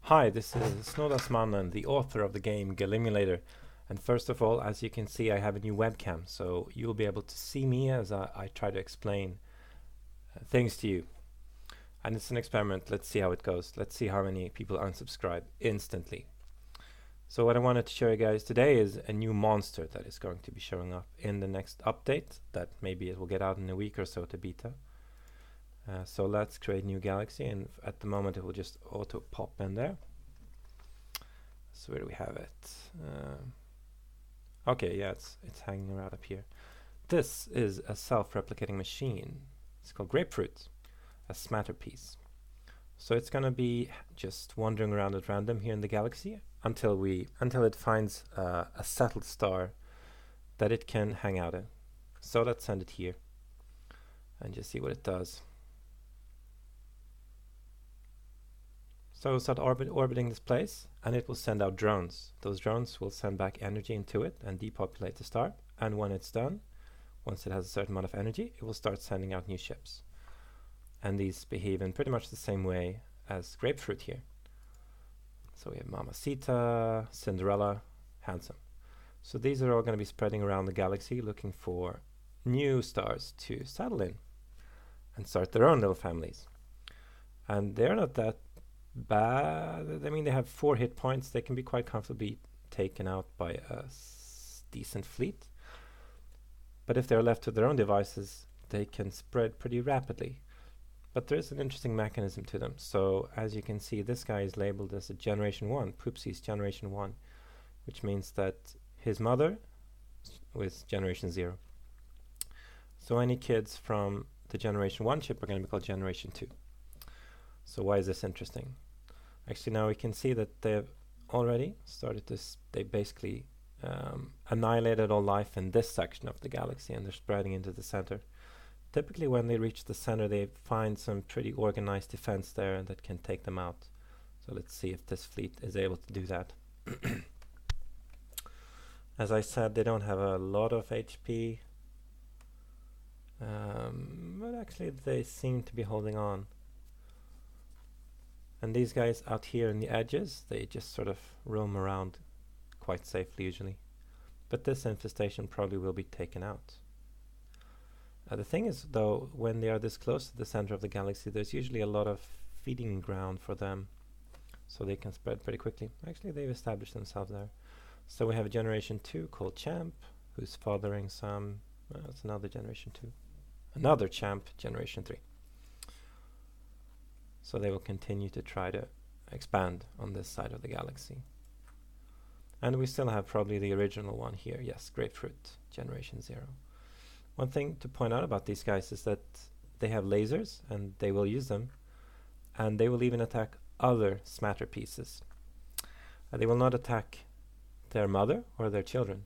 Hi, this is Snodas Mannen, the author of the game Galimulator. And first of all, as you can see, I have a new webcam, so you'll be able to see me as I try to explain things to you. And it's an experiment. Let's see how it goes. Let's see how many people unsubscribe instantly. So what I wanted to show you guys today is a new monster that is going to be showing up in the next update, that maybe it will get out in a week or so to beta. So let's create new galaxy, and at the moment it will just auto pop in there. So where do we have it? Okay, yeah, it's hanging right up here. This is a self-replicating machine. It's called Grapefruit, a Smatter piece. So it's gonna be just wandering around at random here in the galaxy until it finds a settled star that it can hang out in. So let's send it here and just see what it does. So we'll start orbiting this place, and it will send out drones. Those drones will send back energy into it and depopulate the star. And when it's done, once it has a certain amount of energy, it will start sending out new ships. And these behave in pretty much the same way as Grapefruit here. So we have Mamacita, Cinderella, Handsome. So these are all going to be spreading around the galaxy looking for new stars to settle in and start their own little families. And they're not that bad. I mean, they have 4 hit points. They can be quite comfortably taken out by a decent fleet. But if they're left to their own devices, they can spread pretty rapidly. But there is an interesting mechanism to them. So as you can see, this guy is labeled as a Generation 1, Poopsie's Generation 1, which means that his mother was Generation 0. So any kids from the Generation 1 chip are going to be called Generation 2. So why is this interesting? Actually, now we can see that they've already started this. They basically annihilated all life in this section of the galaxy, and they're spreading into the center. Typically, when they reach the center, they find some pretty organized defense there that can take them out. So let's see if this fleet is able to do that. As I said, they don't have a lot of HP, but actually they seem to be holding on. And these guys out here in the edges, they just sort of roam around quite safely usually. But this infestation probably will be taken out. The thing is, though, when they are this close to the center of the galaxy, there's usually a lot of feeding ground for them, so they can spread pretty quickly. Actually, they've established themselves there. So we have a Generation 2 called Champ, who's fathering some... that's another Generation 2. Another Champ, Generation 3. So they will continue to try to expand on this side of the galaxy. And we still have probably the original one here. Yes, Grapefruit, Generation 0. One thing to point out about these guys is that they have lasers, and they will use them. And they will even attack other Smatter pieces. They will not attack their mother or their children.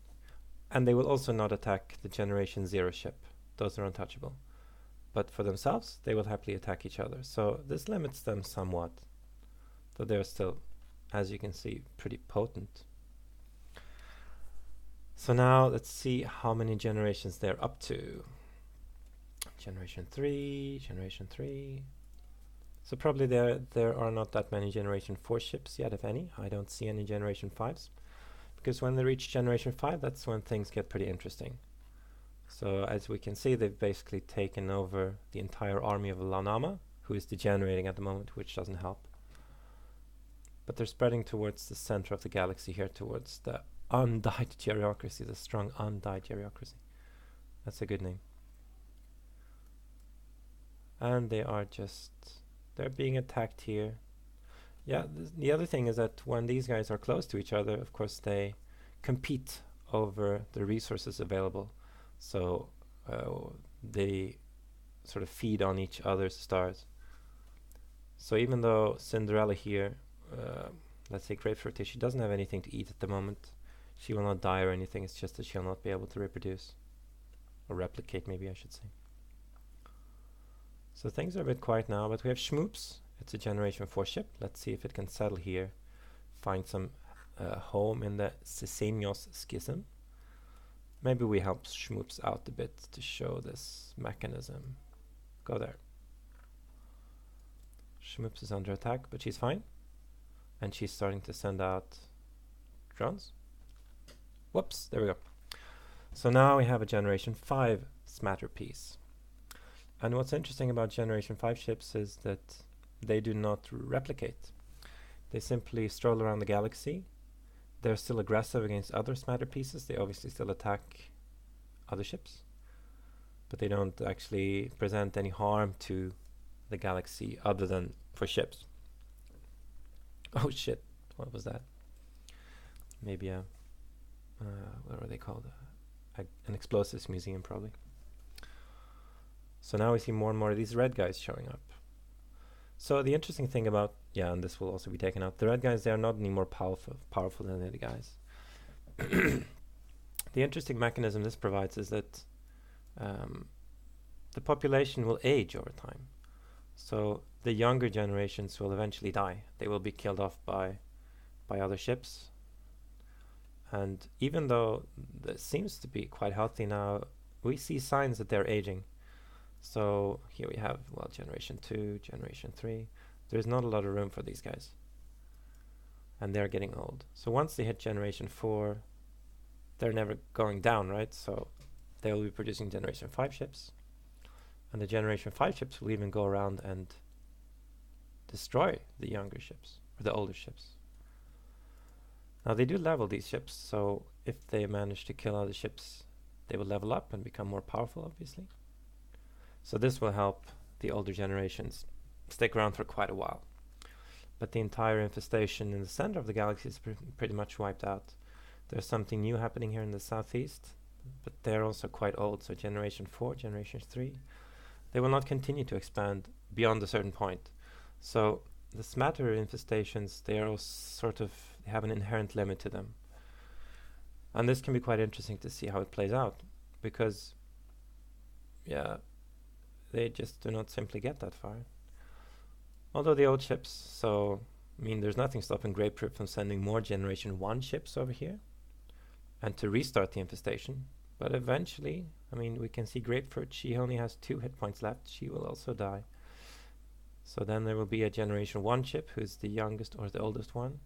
And they will also not attack the Generation 0 ship. Those are untouchable. But for themselves, they will happily attack each other. So this limits them somewhat. Though they're still, as you can see, pretty potent. So now let's see how many generations they're up to. Generation 3, Generation 3. So probably there are not that many Generation 4 ships yet, if any. I don't see any Generation 5s. Because when they reach Generation 5, that's when things get pretty interesting. So as we can see, they've basically taken over the entire army of Lanama, who is degenerating at the moment, which doesn't help. But they're spreading towards the center of the galaxy here, towards the undyed geriocracy, the strong undyed geriocracy. That's a good name. And they are they're being attacked here. Yeah, the other thing is that when these guys are close to each other, of course they compete over the resources available. So they sort of feed on each other's stars. So even though Cinderella here, let's say Grapefruit, she doesn't have anything to eat at the moment, she will not die or anything. It's just that she'll not be able to reproduce. Or replicate, maybe I should say. So things are a bit quiet now, but we have Schmoops. It's a Generation 4 ship. Let's see if it can settle here. Find some home in the Sesenios Schism. Maybe we help Schmoops out a bit to show this mechanism. Go there. Schmoops is under attack, but she's fine. and she's starting to send out drones. Whoops, there we go. So now we have a Generation 5 Smatter piece. And what's interesting about Generation 5 ships is that they do not replicate. They simply stroll around the galaxy. They're still aggressive against other Smatter pieces. They obviously still attack other ships, but they don't actually present any harm to the galaxy other than for ships. Oh shit, what was that? Maybe a, what are they called? An explosives museum, probably. So now we see more and more of these red guys showing up. So the interesting thing about, and this will also be taken out, the red guys, they are not any more powerful than the other guys. The interesting mechanism this provides is that the population will age over time. So the younger generations will eventually die. They will be killed off by other ships. And even though this seems to be quite healthy now, we see signs that they're aging. So here we have, well, Generation 2, Generation 3. There's not a lot of room for these guys. And they're getting old. So once they hit Generation 4, they're never going down, right? So they will be producing Generation 5 ships. And the Generation 5 ships will even go around and destroy the younger ships, or the older ships. Now they do level these ships, so if they manage to kill other ships, they will level up and become more powerful, obviously. So this will help the older generations stick around for quite a while. But the entire infestation in the center of the galaxy is pretty much wiped out. There's something new happening here in the southeast, but they're also quite old, so Generation 4, Generation 3, they will not continue to expand beyond a certain point. So the Smatter infestations, they are all they have an inherent limit to them. And this can be quite interesting to see how it plays out, because, they just do not simply get that far. Although the old ships, so, I mean, there's nothing stopping Grapefruit from sending more Generation 1 ships over here and to restart the infestation. But eventually, I mean, we can see Grapefruit, she only has 2 hit points left. She will also die. So then there will be a Generation 1 ship who's the youngest or the oldest one.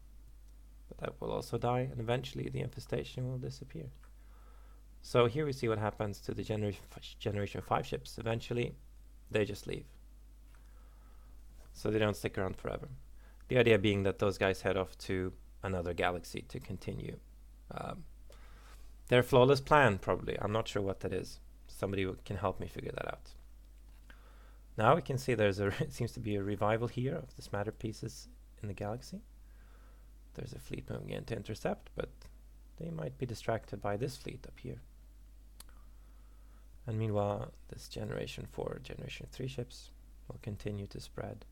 But that will also die, and eventually the infestation will disappear. So here we see what happens to the Generation 5 ships. Eventually, they just leave. So they don't stick around forever. The idea being that those guys head off to another galaxy to continue their flawless plan, probably. I'm not sure what that is. Somebody can help me figure that out. Now we can see there's it seems to be a revival here of the Smatter pieces in the galaxy. There's a fleet moving in to intercept, but they might be distracted by this fleet up here. And meanwhile, this Generation 4, Generation 3 ships will continue to spread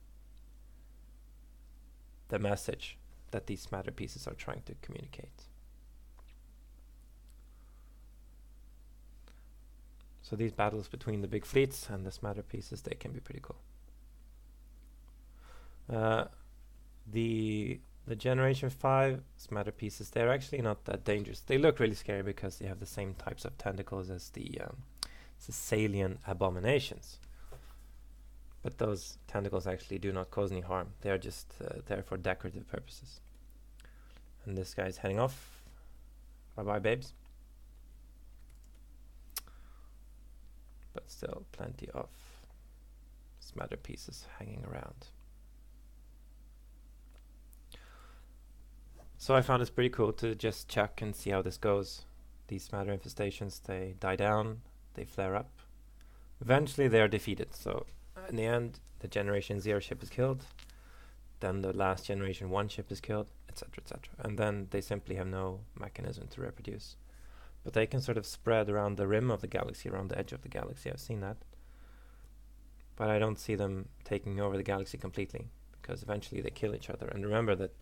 the message that these Smatter pieces are trying to communicate. So these battles between the big fleets and the Smatter pieces, they can be pretty cool. The Generation 5 Smatter pieces, they're actually not that dangerous. They look really scary because they have the same types of tentacles as the Thessalian abominations. But those tentacles actually do not cause any harm. They are just there for decorative purposes. And this guy's heading off. Bye-bye, babes. But still plenty of Smatter pieces hanging around. So I found it's pretty cool to just check and see how this goes. These Smatter infestations, they die down, they flare up. Eventually they are defeated, so in the end the Generation 0 ship is killed, then the last Generation 1 ship is killed, etc, etc. And then they simply have no mechanism to reproduce. But they can sort of spread around the rim of the galaxy, around the edge of the galaxy. I've seen that. But I don't see them taking over the galaxy completely, because eventually they kill each other. And remember that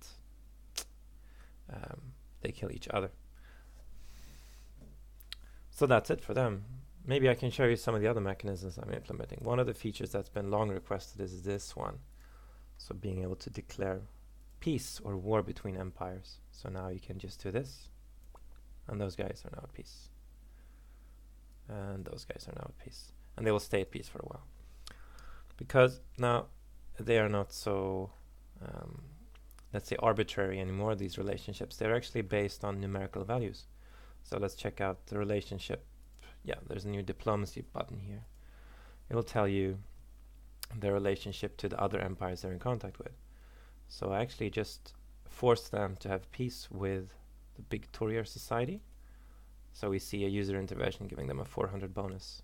they kill each other. So that's it for them. Maybe I can show you some of the other mechanisms I'm implementing. One of the features that's been long requested is this one. So being able to declare peace or war between empires. So now you can just do this. And those guys are now at peace. And those guys are now at peace. And they will stay at peace for a while. Because now they are not so let's say, arbitrary anymore, these relationships. They're actually based on numerical values. So let's check out the relationship. Yeah, there's a new diplomacy button here. It will tell you their relationship to the other empires they're in contact with. So I actually just forced them to have peace with the big Courier society. So we see a user intervention giving them a 400 bonus.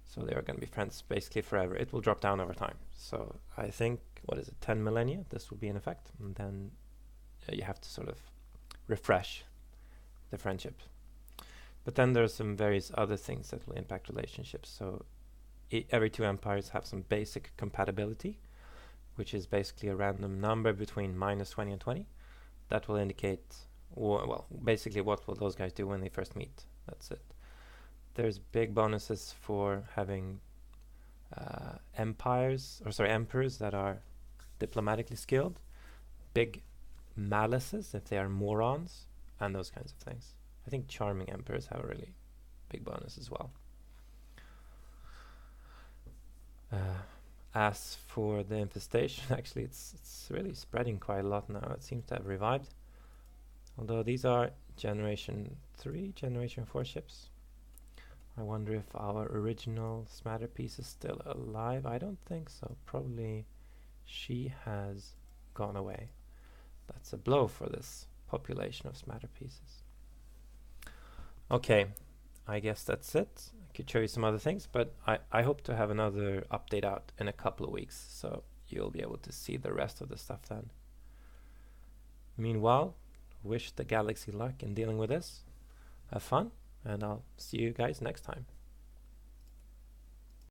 So they are going to be friends basically forever. It will drop down over time. So I think, 10 millennia, this will be in effect. And then you have to sort of refresh the friendship. But then there's some various other things that will impact relationships. So every two empires have some basic compatibility, which is basically a random number between -20 and 20. That will indicate, basically what will those guys do when they first meet. That's it. There's big bonuses for having emperors that are diplomatically skilled, big malices if they are morons, and those kinds of things. I think charming emperors have a really big bonus as well. As for the infestation, actually it's really spreading quite a lot now. It seems to have revived. Although these are Generation 3, Generation 4 ships. I wonder if our original Smatter piece is still alive. I don't think so. Probably she has gone away. That's a blow for this population of Smatter pieces. Okay, I guess that's it. I could show you some other things, but I hope to have another update out in a couple of weeks, so you'll be able to see the rest of the stuff then. Meanwhile, wish the galaxy luck in dealing with this. Have fun, and I'll see you guys next time.